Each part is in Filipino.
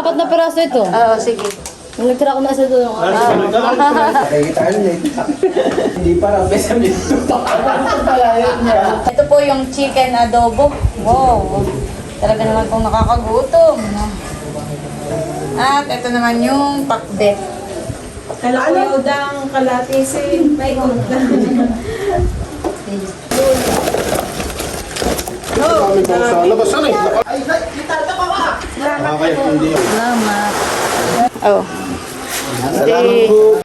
Apat na peraso ito. Oo, sige. Nagtira ko na sa doon. Hindi pa raw, besa Ito po yung chicken adobo. Wow. Talaga naman pong nakakagutom. At ito naman yung pakbet. Kalakalaudang kalatisin. May utang. Salamat. Oh. Salamat po.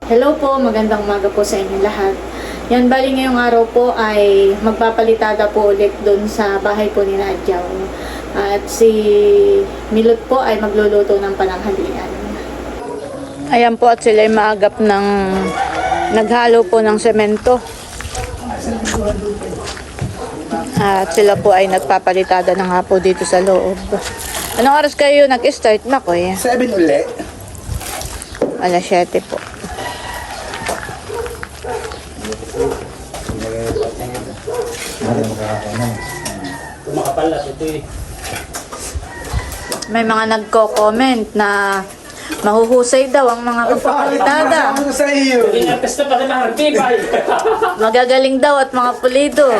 Hello po, magandang umaga po sa inyo lahat. Yan, bali ngayong araw po ay magpapalitada po ulit doon sa bahay po ni Nadjaw. At si Milot po ay magluluto ng pananghalian. Ayan po at sila ay maagap ng naghalo po ng semento. At sila po ay nagpapalitada na nga po dito sa loob. Anong oras kayo nag-start na ko eh? 7 uli. Alas 7 po. Makapalas ito eh. May mga nagko-comment na mahuhusay daw ang mga kapalitada. Ano sa iyo? Magagaling daw at mga pulido.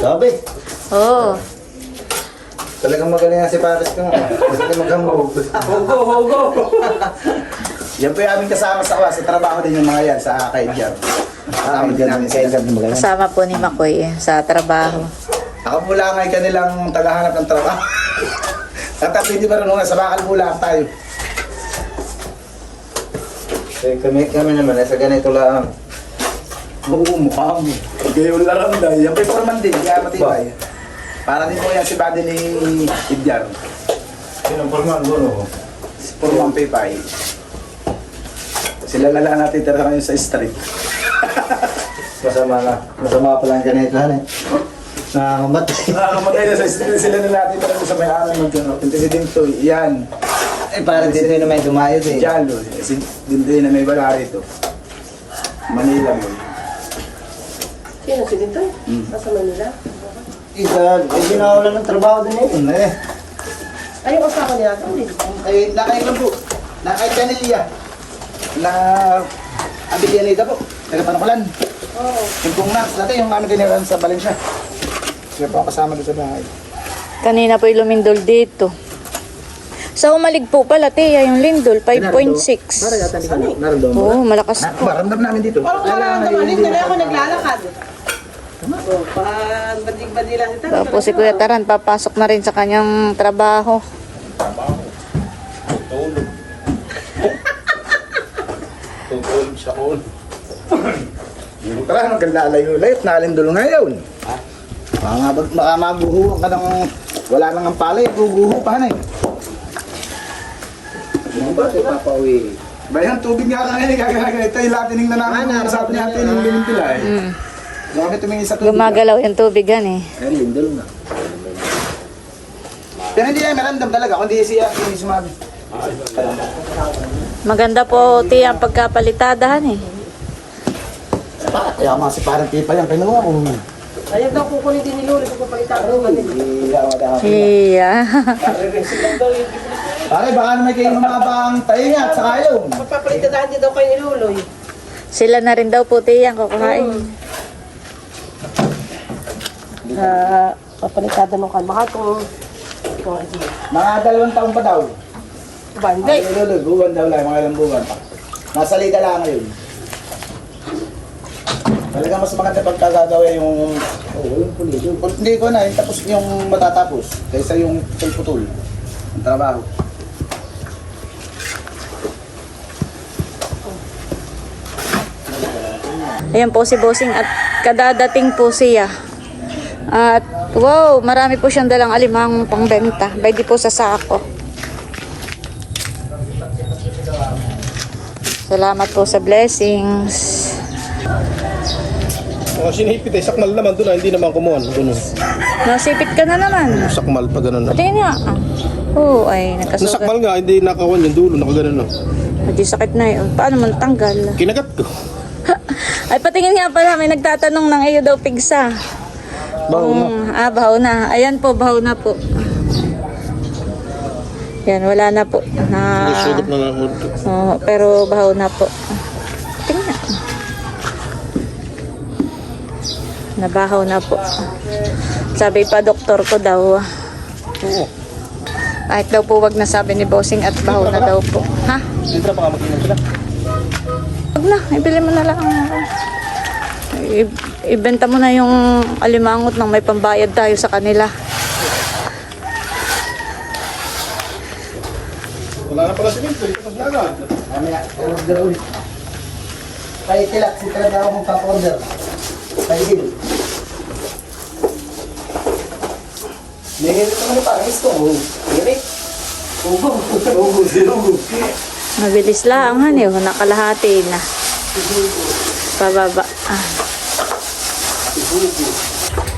Sabi. Oo. Talagang magaling nga si Paris ko. Kasi maghamog. Hogo. Yan po yung aming kasama sa trabaho din yung mga yan sa Kaidjar. Kasama din namin sa Kaidjar. Kasama po ni Makoy sa trabaho. Ako po lang ay kanilang tagahanap ng trabaho. At hindi ba rin sa bakal po lang tayo. Kami naman, sa ganito lang. Oo, mukha mo. Gayon lang dahil. Yan po yung forman din, kaya matibay. Para din po yan si body ni Idjar. Sino forman ko? Si Forman Pepay. Sila na lang natin tira ngayon sa street. Masama pa lang ganito eh. Nakakamatay. Nakakamatay na sa street, sila na natin tira sa may-aral ng gano'n. Kasi dito, yan. Eh parang dito na may dumayos eh. Jalo, kasi dito na may bala rito. Manila mo. Sino si Dito? Nasa Manila? Hindi na wala ng trabaho din eh. Ay, yung kasama niya ito. Ay, nakay lang po. Nakay Canilla. Na Abilianita po. Taga-Panakulan. Oo. Yung pong Max, dati yung ano tinirahan sa Valencia. Siya po ang kasama doon sa bahay. Kanina po yung lumindol dito. Sa umalig po pala, Tia, yung lindol, 5.6. Naroon mo. Oo, malakas po. Maramdam namin dito. Parang maramdaman din na ako naglalakad. Oh, bading-badi lang ito. Tapos si Kuya Taran, papasok na rin sa kanyang trabaho. Tutulog sa cool. Yung tara, magkalayo-layo at nalindol ngayon. Baka maguho ka ng wala nang ang palay, guguho pa na eh. Ano ba ito papauwi? Bayan, tubig nga kaya ito yung latining na namin. Sabi natin yung linintila eh. Baka kami tumingin sa tubig. Gumagalaw yung tubigan eh. Ayun, lindol na. Pero hindi na maramdam talaga, kundi siya, hindi sumabi. Maganda po, Tia, ang pagkapalitadahan eh. Kaya mga si parang pipa yung kinuha ko. Ayaw daw kukunin din ni Luli kung papalitan ko. Iya. Pare, baka naman kayo mga bang tayo nga at saka yun. Papalitan din daw kayo ni Luloy. Sila na rin daw po, Tia, ang kukuhain. Papalitan nung kan. Baka kung... Mga 2 taon pa daw. Ba, hindi. Ay, lolo, buwan daw lang, mga ilang buwan pa. Nasa liga lang ngayon. Talaga mas maganda pagkagagawa yung... yung pulido. Hindi ko na, yung tapos yung matatapos. Kaysa yung putol. Ang trabaho. Ayan po si Bossing at kadadating po siya. At wow, marami po siyang dalang alimang pangbenta. Pwede po sa sako. Salamat po sa blessings. Sinipit eh, sakmal naman doon hindi naman kumuha. Nasipit ka na naman. Sakmal pa ganun na. Pati nga. Oo, ay nagkasugat. Nasakmal nga, hindi nakawan yung dulo, nakaganon na. Hindi sakit na yun. Paano mo natanggal? Kinagat ko. Ay, patingin nga pala, may nagtatanong ng iyo daw pigsa. Baho na. Baho na. Ayan po, baho na po. Yan, wala na po. Sugot na lang ito. Oo, pero baho na po. Tingnan. Nabahaw na po. Sabi pa doktor ko daw. Oo. Kahit daw po wag na sabi ni Bossing at bahaw na daw po. Ha? Dito pa mag-inom sila. Wag na, ibili mo na lang. Ibenta mo na yung alimangot nang may pambayad tayo sa kanila. Wala na pala si Minto. Dito pa sila. Mamaya, order ulit. Kay Tilak, si Tilak na ako magpapa-order. Kay Gil. May ganito naman yung parang isko. Eric. Ugo. Mabilis lang, hani. Nakalahati na. Pababa.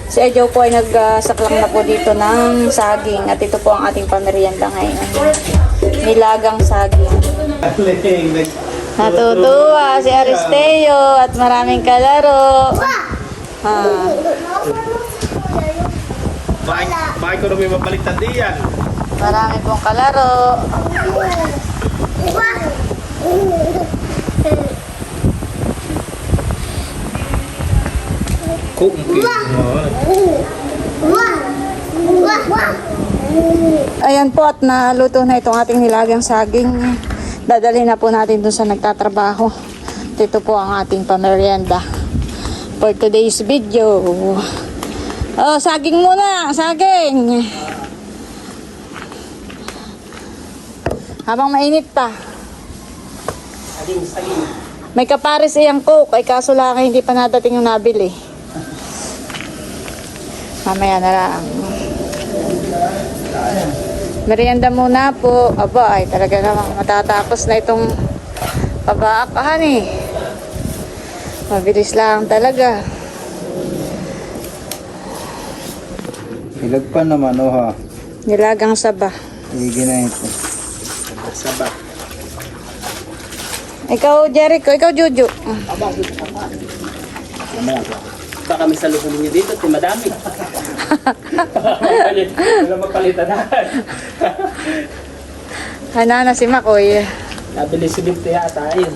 Si Ejo po ay nagsaklang na po dito ng saging. At ito po ang ating pamerienda ngayon. Nilagang saging. Natutuwa si Aristeo at maraming kalaro. Bakit ko na may mabaliktad diyan? Marami pong kalaro. Ayan po at naluto na itong ating nilagang saging. Dadalhin na po natin dun sa nagtatrabaho. Ito po ang ating pamerienda for today's video. Oh, saging muna, saging. Habang mainit pa. May kapares iyang coke, ay kaso lang hindi pa nadating yung nabili. Mamaya na lang. Merienda muna po. Aba, ay talaga namang matatapos na itong pabaakahan eh. Mabilis lang talaga. Ilag pa naman, oh ha. Nilagang saba. Higi na ito. Ikaw, Jericho. Ikaw, Juju. Baka kami sa lubong niyo dito, madami. Wala magpalitan na. Hanana si Makoy. Nabili si Binto yata, ayun.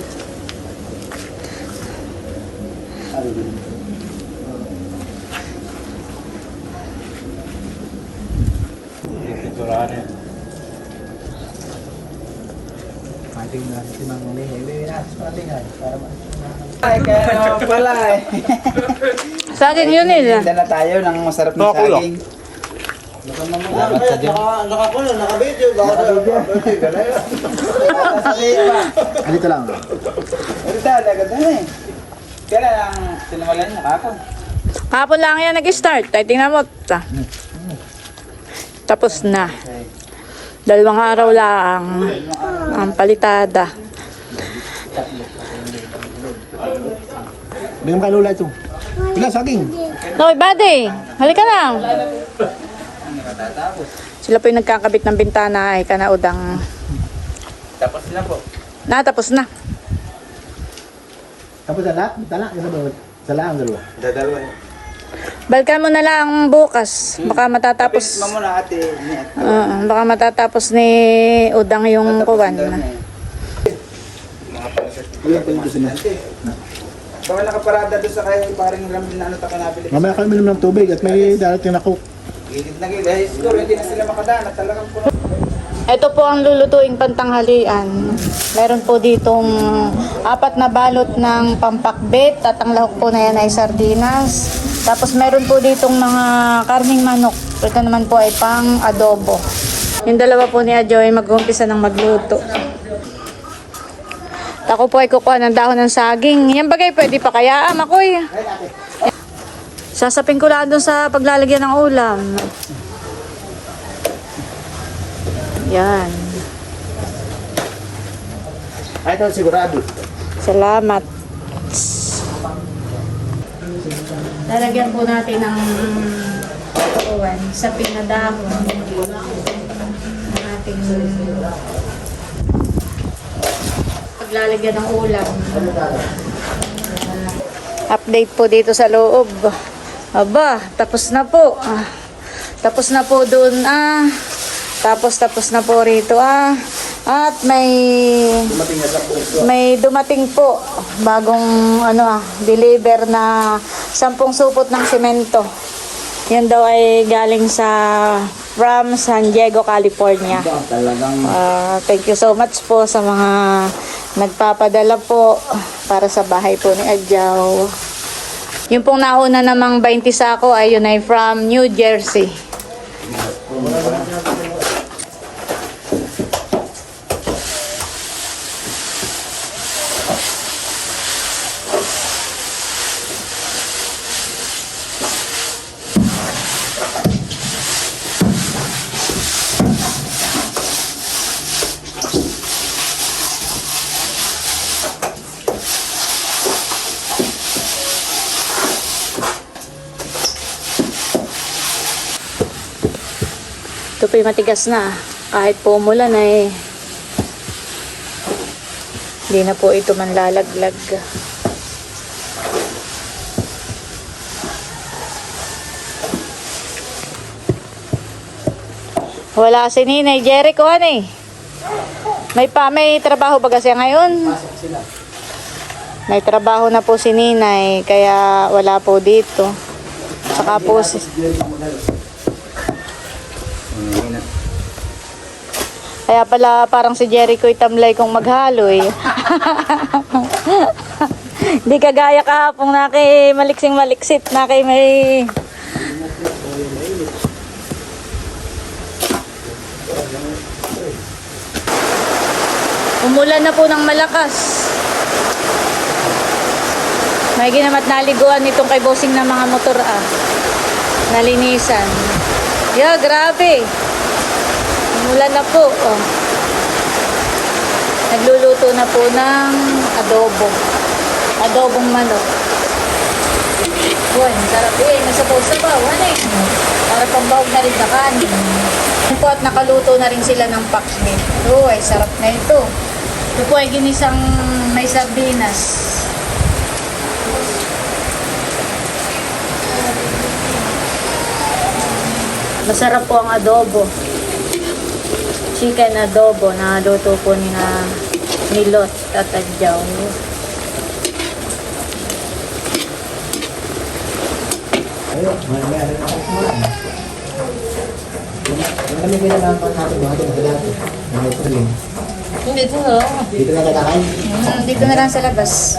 Ay, kaya pala eh. Saging yun nila. Tinda na tayo ng masarap na saging. Salamat sa Diyos. Nakakulo, naka-video. Dito lang. Dito talaga na eh. Kaya lang, sinawalan niya kako. Kapon lang yan nag-start. Ay, tingnan mo. Tapos na. 2 araw lang ang palitada. Bigyan ka lula ito. Pila saging. Noy, buddy. Halika lang. Sila po yung nagkakabit ng bintana ay kanaudang. Tapos na po. Natapos na. Tapos sa lahat, tala. Sa lahat ang dalawa. Dadalawa eh. Balikan mo na lang bukas. Baka matatapos. Mamuna ate. Baka matatapos ni Udang yung kuwan. Iyan pa yung gusto niya. Baka nakaparada doon sa kaya parang ramdin na ano ta ka nabili. Mamaya kami minom ng tubig at may darating na coke. Gilid na gilid. Eh, siguro hindi na sila makadaan at talagang puno. Ito po ang lulutuing pantanghalian. Meron po ditong 4 na balot ng pampakbet at ang lahok po na yan ay sardinas. Tapos meron po ditong mga karning manok. Ito naman po ay pang adobo. Yung dalawa po ni Ajoy mag-umpisa ng magluto. Ako po ay kukuha ng dahon ng saging. Yan bagay pwede pa kaya Makoy. Sasapin ko lang doon sa paglalagyan ng ulam. Yan. Ay, ito sigurado. Salamat. Lalagyan po natin ng uwan sa pinadahon ng ating paglalagyan ng ulam. Update po dito sa loob. Aba, tapos na po. Tapos na po doon. Tapos na po rito. At may dumating po bagong deliver na 10 supot ng semento. Yan daw ay galing from San Diego, California. Thank you so much po sa mga nagpapadala po para sa bahay po ni Adjaw. Yung pong nauna namang 20 sako ay yun ay from New Jersey. Ito po yung matigas na. Kahit po umulan ay hindi na po ito manlalaglag. Wala si Ninay Jericho may trabaho ba kasi ngayon? May trabaho na po si Ninay kaya wala po dito. Saka po si kaya pala parang si Jericho tamlay kong maghaloy. Di kagaya kahapong maliksing maliksit may umulan na po ng malakas. May ginamat naliguan itong kay bossing ng mga motor nalinisan. Grabe. Umulan na po. Nagluluto na po ng adobong manok. Buwan, sarap nasabaw-sabaw. Para pambawag na rin sa kanin. Po at nakaluto na rin sila ng pakbet. Ay sarap na ito. Ito po ay ginisang may sardinas. Masarap po ang adobo. Chicken adobo na luto po ni Milot at Adjaw. Dito na lang sa labas.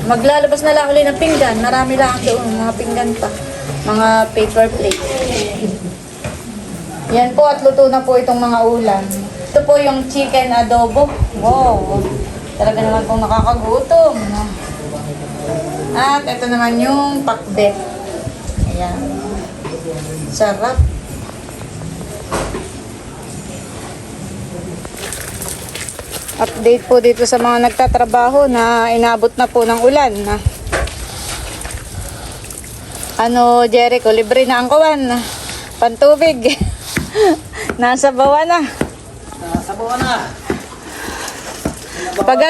Maglalabas na lang ulit ng pinggan. Marami lang doon, mga pinggan pa. Mga paper plate. Yan po at luto na po itong mga ulam. Ito po yung chicken adobo. Wow! Talaga naman pong nakakagutom. At ito naman yung pakbet. Ayan. Sarap. Update po dito sa mga nagtatrabaho na inabot na po ng ulan. Jericho, libre na ang kawan. Pantubig. Nasa bawa na. Pag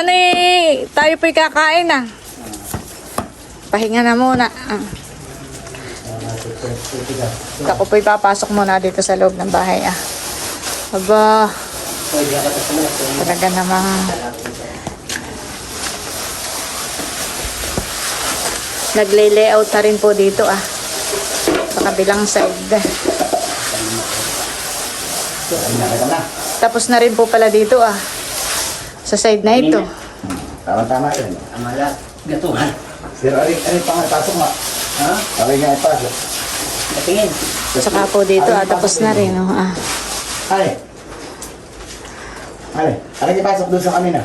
tayo po'y kakain na. Pahinga na muna. Ako po'y papasok muna dito sa loob ng bahay. Aba. Talaga naman. Nagle-layout na rin po dito sa kabilang side. Tapos na rin po pala dito sa side na ito. Tama-tama yun. Tama lahat. Gatuhan. Sir, ano pa nga, pasok nga. Ha? Okay nga, pasok. Patingin. Saka po dito, tapos na rin. Ano ipasok doon sa kanina?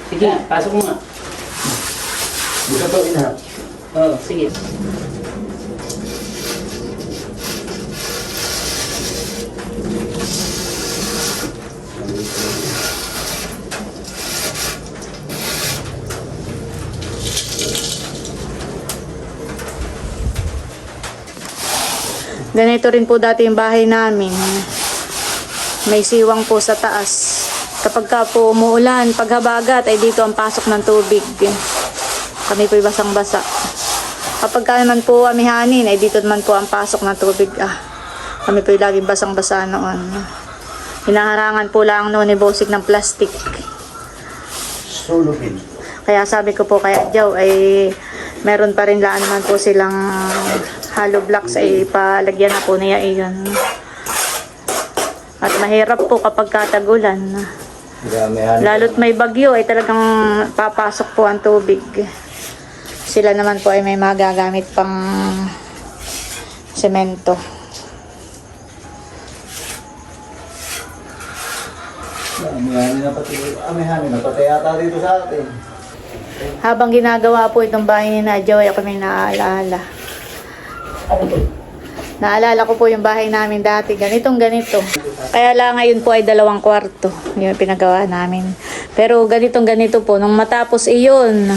Sige, pasok mo nga. Gusto to, ina. Sige. Ganito rin po dati yung bahay namin. May siwang po sa taas. Kapag ka po umuulan, paghabagat, ay dito ang pasok ng tubig. Kami po'y basang-basa. Kapag ka naman po amihanin, ay dito naman po ang pasok ng tubig. Kami po'y laging basang-basa noon. Hinaharangan po lang noon ni Bosig ng plastic. Sulupin. Kaya sabi ko po kay Adjaw ay meron pa rin laan naman po silang hollow blocks ay palagyan na po niya iyon. At mahirap po kapag katagulan. Lalo't may bagyo ay talagang papasok po ang tubig. Sila naman po ay may magagamit pang semento. Amihanin na pati yata dito sa atin. Habang ginagawa po itong bahay ni Nadjaw ay ako may naaalala. Naalala ko po yung bahay namin dati, ganitong ganito. Kaya lang ngayon po ay 2 kwarto, yung pinagawa namin. Pero ganitong ganito po, nung matapos iyon,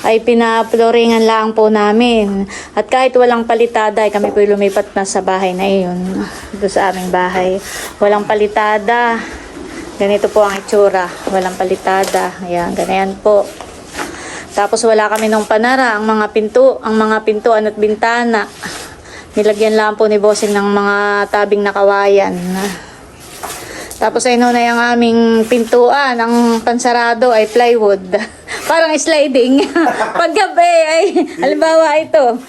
ay pinaploringan lang po namin. At kahit walang palitada, ay kami po lumipat na sa bahay na iyon. Doon sa aming bahay. Walang palitada. Ganito po ang itsura. Walang palitada. Ayan, ganyan po. Tapos wala kami nung panara, ang mga pintuan at bintana. Nilagyan lang po ni Bossing ng mga tabing na kawayan. Tapos ay noon ay ang aming pintuan, ang pansarado ay plywood. Parang sliding. Paggabi ay, halimbawa ito,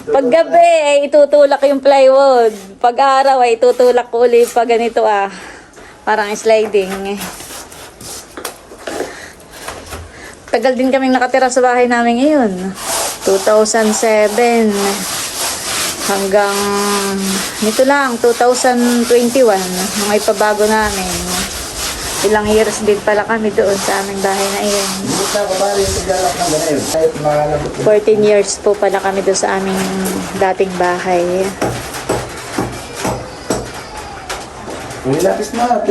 paggabi ay itutulak yung plywood. Pag-araw ay itutulak ulit pag ganito Parang sliding. Tagal din kaming nakatira sa bahay namin ngayon. 2007 hanggang nito lang 2021 nung ipabago namin. Ilang years din pala kami doon sa aming bahay na iyon. 14 years po pala kami doon sa aming dating bahay.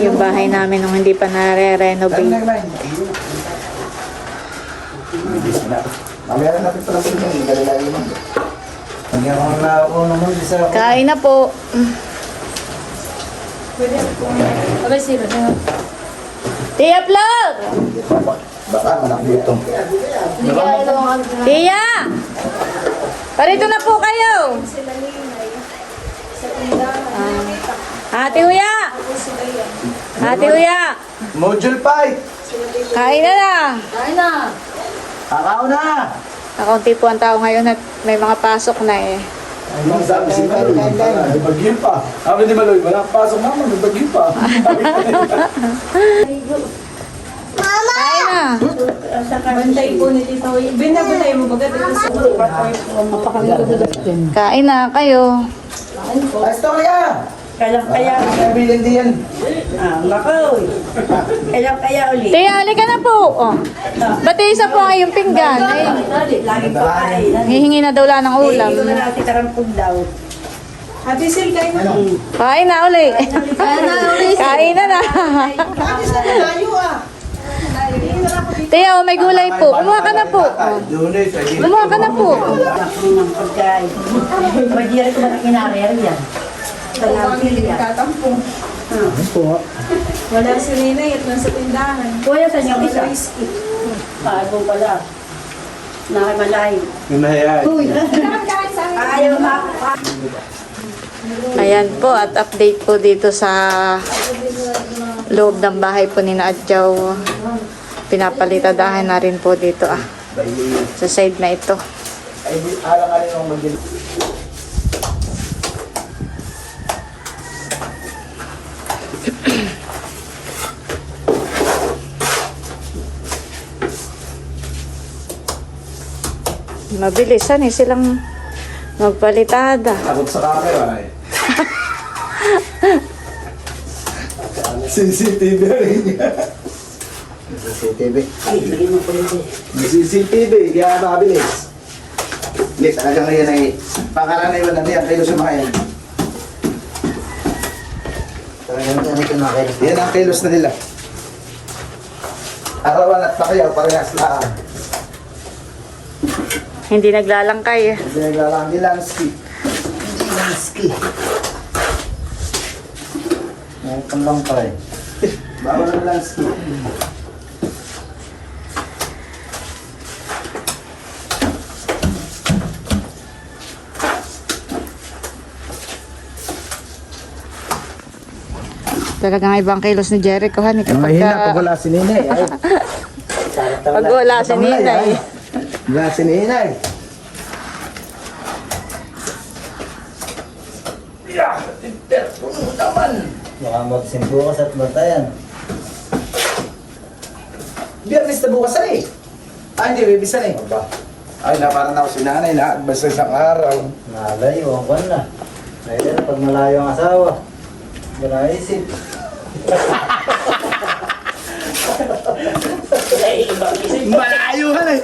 Yung bahay namin nung hindi pa nare-renovate. Kain na po. Abay, sino? Tia Vlog! Baka manakbutong. Hindi kaya ito ang Tia! Parito na po kayo! Ate Huya! Ate Huya! Module 5! Kain na na! Kain na! Kakao na! Nakaunti po ang tao ngayon at may mga pasok na eh. Ang sabi si Maloy, may bagyo pa. Sabi ni Maloy, wala pasok naman, may bagyo pa. Kain na! Bantay po ni Tita Huy. Binabantay mo baga dito sa Kain na kayo. Astorya! kaya. Nabilin din yan. Makaw. Kaya ulit. Tia, halika na po. Oh. Ba't isa po ang iyong pinggan? Ay, Lagi pa kain. hihingi na daw lang ng ulam. Iwan na natin tarampog daw. Ate Sil, kain na. Kain na uli. Kain na na. Ate Sil, malayo Tia, may gulay po. Kumuha ka na po. Oh. Kumuha ka na po. ng pagkain. Pwede ko ba na kinarere yan? Tatampong. Wala si Ninay at nasa tindahan. Kuya, saan yung isa? Paano pala? Nakamalay. Ayaw ako. Ayan po at update po dito sa loob ng bahay po ni Nadjaw. Pinapalitadahan na rin po dito sa side na ito. Ay, alang-alang yung mag-dilig. Mabilisan silang magpalitada. Takot sa camera eh. CCTV rin niya. CCTV. CCTV, kaya nakabilis. Hindi, talagang yan ay pangalan na yan, kayo sa mga yan. Talagang ganito na kayo. Yan ang kilos na nila. Arawan at pakayaw, parehas na. Hindi naglalangkay. Hindi naglalang di landscape. Ski. Ngayon lang pa eh. Bawal ang landscape. Talagang ibang kilos ni Jericho, han. Ang mahina pag wala si Ninay. Ay, Pag wala si Ninay. wala si Ninay. Baka magsimbukas at batayan. Biyernes na bukas na eh. Hindi, bibisan eh. Ay, parang ako si nanay na. Basta isang araw. Nalayo, ang kwan na. Ngayon, pag malayo ang asawa, hindi na isip. Ay, ibang isip. Malayo ka na eh.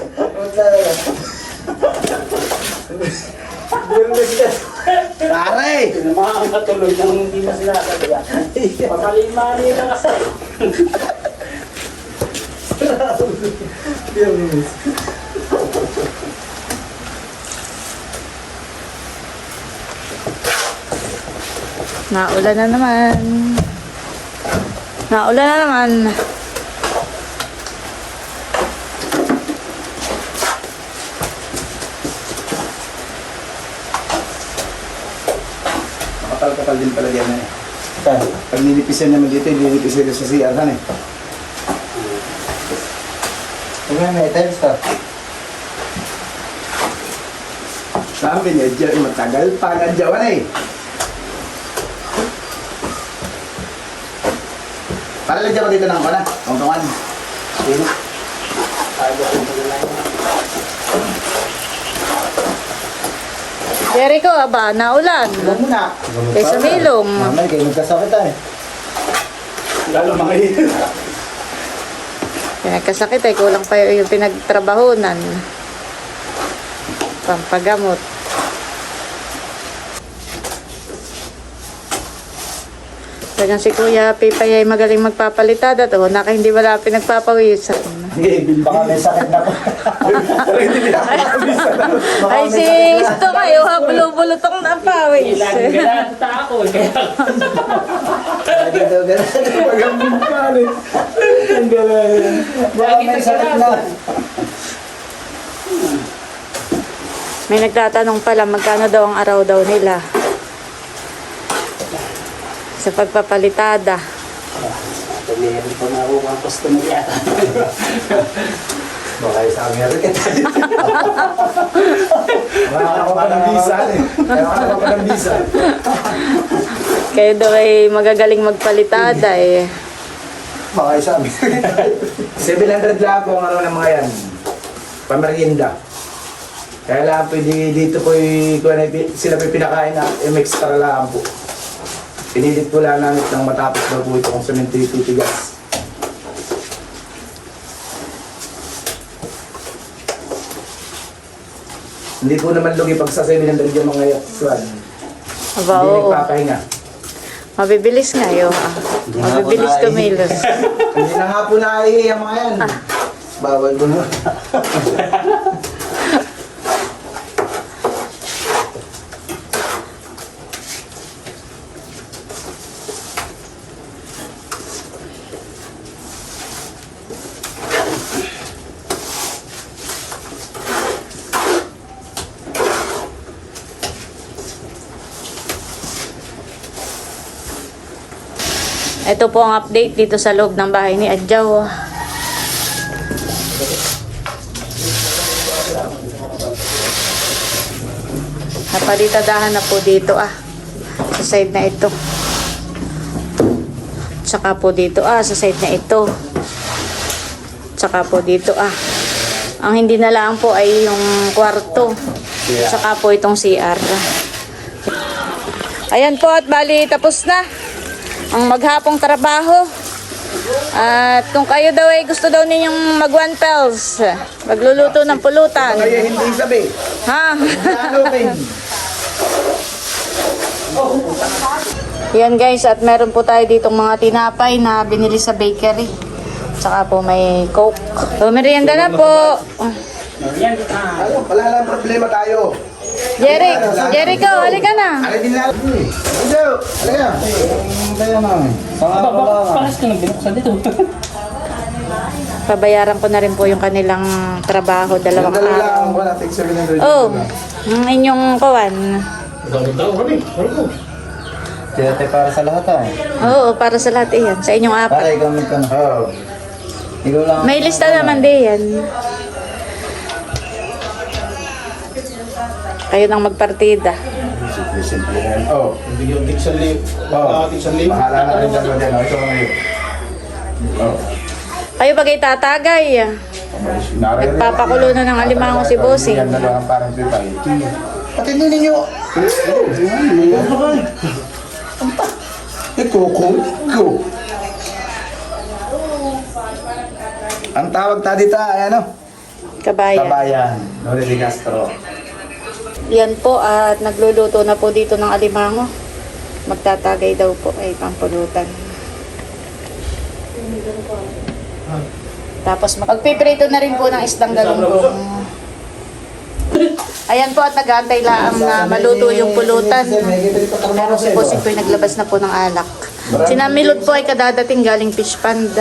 Pare! Makakatuloy nang hindi na sinasabi. Pamali-mali na kasi. Naulan na naman. Naulan na naman. Makatal-katal din pala yan eh. Saan? Pag nilipisan naman dito, nilipisan sa CR han eh. Kung may times ka. Sabi niya, dyan, matagal pa nga dyan eh. Para lang dyan ko dito ng kona. Tungtungan. Sino? Jericho, aba, naulan. Alam mo na. Kay Sumilong. Mamay, kayo magkasakit tayo. Lalo mga yun. Pinagkasakit ay kulang pa yung pinagtrabahunan. Pampagamot. Talagang si Kuya Pipay ay magaling magpapalitada to. Naka hindi wala pinagpapawisan. Baka may sakit na ko. Ay si Isto kayo ha, bulubulutong na pawis. Lagi ka na sa tako. Kaya Dito, ganun. Magambing pa rin. Ang galing. Baka may sakit na. May nagtatanong pala magkano daw ang araw daw nila sa pagpapalitada. meron pa nga ako mga customer yata. Baka sa Amerika tayo. Wala pa ng visa eh. Wala pa ng visa. Kayo daw ay magagaling magpalitada eh. Baka sa Amerika. 700 lang po ang ano ng mga yan. Pamerienda. Kaya lang pwede dito po sila po pinakain na extra lang po. Pinilit po lang namin nang matapos daw po ito kung semento titigas. Hindi po naman lugi pag sa 700 yung mga yaksuan. Aba, Hindi oo. nagpapahinga. Mabibilis nga yun. Mabibilis kumilos. Hindi na nga po naiihi ang mga yan. Bawal mo na. Ito po ang update dito sa loob ng bahay ni Adjaw. Napalitadahan na po dito sa side na ito. Tsaka po dito sa side na ito. Tsaka po dito Ang hindi na lang po ay yung kwarto. Tsaka po itong CR. Ayan po at bali tapos na ang maghapong trabaho. At kung kayo daw ay gusto daw ninyong mag one pels, magluluto ng pulutan. Kaya hindi sabi. Ha? Ano kayo? Yan guys, at meron po tayo ditong mga tinapay na binili sa bakery. Tsaka po may coke. So, merienda na po. Yan. Ano, wala lang problema tayo. Jericho, halika na. Ano din lang? Ito, halika. Kaya na. Paras ka nang binuksan dito. Pabayaran ko na rin po yung kanilang trabaho, dalawang Dala araw. lang, wala, take 700. Oh, ang inyong kawan. Kaya tayo para sa lahat ah. Oo, para sa lahat yan. Sa inyong Para apat. ikaw may kan. Oo. Ikaw lang. May lista naman din yan. Kayo nang magpartida. Simple yan. Oo. Hindi yung tiksan liw. Oo. Tiksan liw. Bahala na rin dalawa dyan. Ito ang ngayon. Oo. Kayo bagay tatagay. Nagpapakulo na ng alimango si Bossing. Yan na lang ang parang pipay. Patindi ninyo. Go. Ang tawag ta dito ay ano? Kabayan. Kabayan. Noli de Castro. Yan po at nagluluto na po dito ng alimango. Magtatagay daw po ay pampulutan. Tapos magpiprito na rin po ng isdang galunggong. Ayan po at nag-aantay lang na maluto yung pulutan. Pero si Bossing po ay naglabas na po ng alak. Si Namilot po ay kadadating galing fish pond.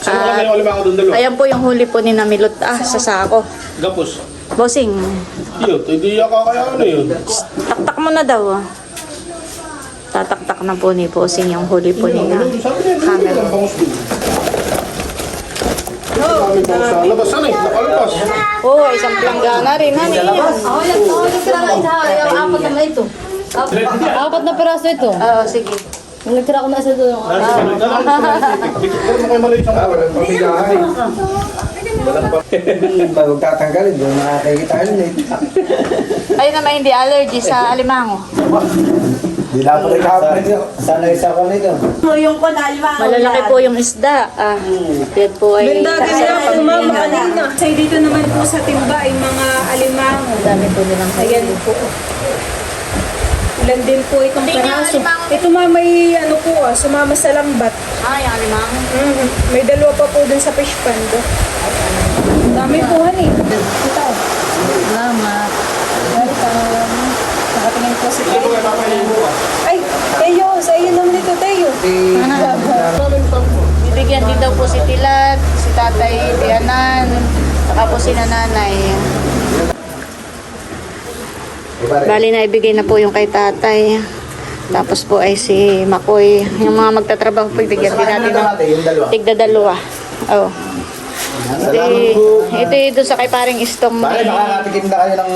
Sino kami yung alimango doon dalawa? Ayan po yung huli po ni Namilot sa sako. Gapos. Bossing, Iyo, hindi ka kaya ano yun. taktak mo na daw. Tataktak na po ni Bossing yung huli po ni na Sabi niya, hindi camera. lang bangus doon. Kami bangus sa labas. Saan eh? Nakalabas. Oo, isang planggana rin. Ano yun? Nagtira ka isa, yung apat na ito. Apat na peraso ito. Oo, sige. Nagtira ko na isa doon. Pero mo kayo maliit ang Walang pamigahay. Huwag tatanggalin. Doon nakakikita yun eh. Ayun naman hindi allergy sa alimango. Di dapat ikaw. Sana isa ko nito. Yung ko na alimango. Malalaki po yung isda. Yan po ay... Kasi dito naman po sa timba ay mga alimango. Dami po nilang Ayan po. Ilan din po itong peraso. Ito may ano po sumama sa lambat. yung alimango. May dalawa pa po dun sa fish pond. Dami po honey. Ito. Salamat. Nakatingin po si Teo. Ay, Teo, sa iyo naman ito, Teo. Bibigyan din daw po si Tilat, si Tatay Tianan, saka po si Nanay. Bali na ibigay na po yung kay Tatay. Tapos po ay si Makoy. Yung mga magtatrabaho po, bigyan din natin ng Yung dalawa. tigda-dalawa. Oh. Salamat po. Ito sa kay paring Istong. Pare, makakatikim na kayo ng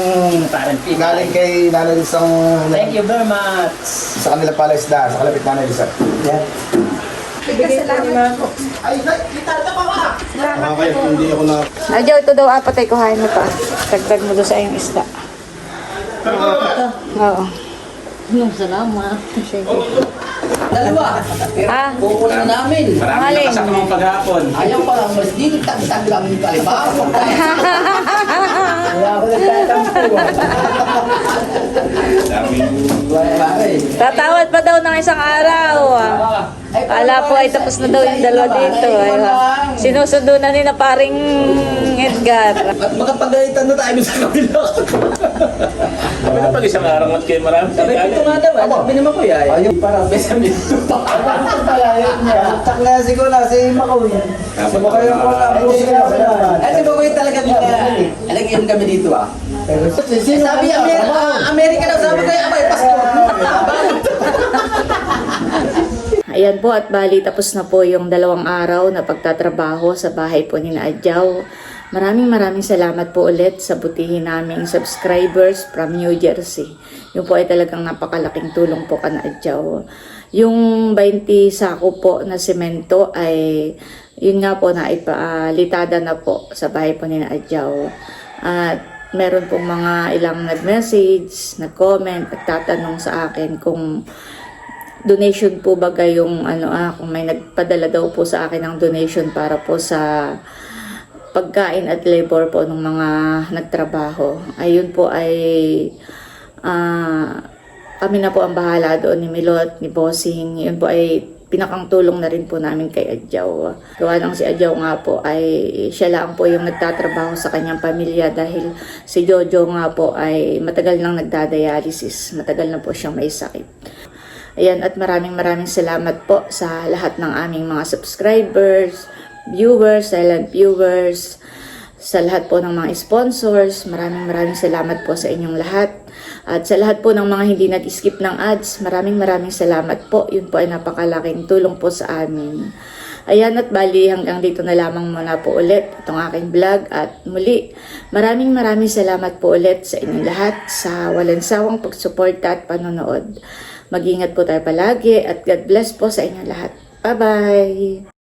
galing kay Nanay Lisang Thank you very much. sa kanila pala isda, sa kalapit Nanay Lisang. Yan. Kaya hindi ako na... Adyo, ito daw apat ay kuhain mo pa. Dagdag mo doon sa iyong isda. Oo. Salamat. Sige. Dalawa. Ah, Kukunin namin. maling. Ayaw pa lang, mas dito tag-tag lang yung kalimango. Kaya ako nagtatampo. Tatawad pa daw ng isang araw. Kala po ay tapos na daw yung dalawa dito. Ay, sinusundo na ni na paring Edgar. At makapagalitan na tayo sa kabila. Kami na pag isang araw at kayo marami. Sabi ko nga daw, sabi naman ko yaya. Ayun para. Besamin. Tak na siguro na si Makoy. Sumakay ako na puso na. Ay, si Bagoy talaga alagyan kami dito ah. Sabi Amerika daw, sabi ko abay, passport mo. Ayan po at bali tapos na po yung 2 araw na pagtatrabaho sa bahay po ni Adjaw. Maraming salamat po ulit sa butihin naming subscribers from New Jersey. Yung po ay talagang napakalaking tulong po ka na Adjaw. Yung 20 sako po na semento ay yun nga po na ipalitada na po sa bahay po ni Adjaw. At meron pong mga ilang nag-message, nag-comment, nagtatanong sa akin kung donation po ba yung kung may nagpadala daw po sa akin ng donation para po sa pagkain at labor po ng mga nagtrabaho. Ayun po ay kami na po ang bahala doon ni Milot, ni Bossing. Yun po ay pinakang tulong na rin po namin kay Adjaw. Gawa ng si Adjaw nga po ay siya lang po yung nagtatrabaho sa kanyang pamilya dahil si Jojo nga po ay matagal nang nagdadialysis. Matagal na po siyang may sakit. Ayan, at maraming salamat po sa lahat ng aming mga subscribers, viewers, silent viewers, Sa lahat po ng mga sponsors, maraming salamat po sa inyong lahat. At sa lahat po ng mga hindi nag-skip ng ads, maraming salamat po. Yun po ay napakalaking tulong po sa amin. Ayan, at bali hanggang dito na lamang muna po ulit itong aking vlog. At muli, maraming salamat po ulit sa inyong lahat sa walang sawang pagsuporta at panonood. Mag-ingat po tayo palagi at God bless po sa inyong lahat. Bye-bye!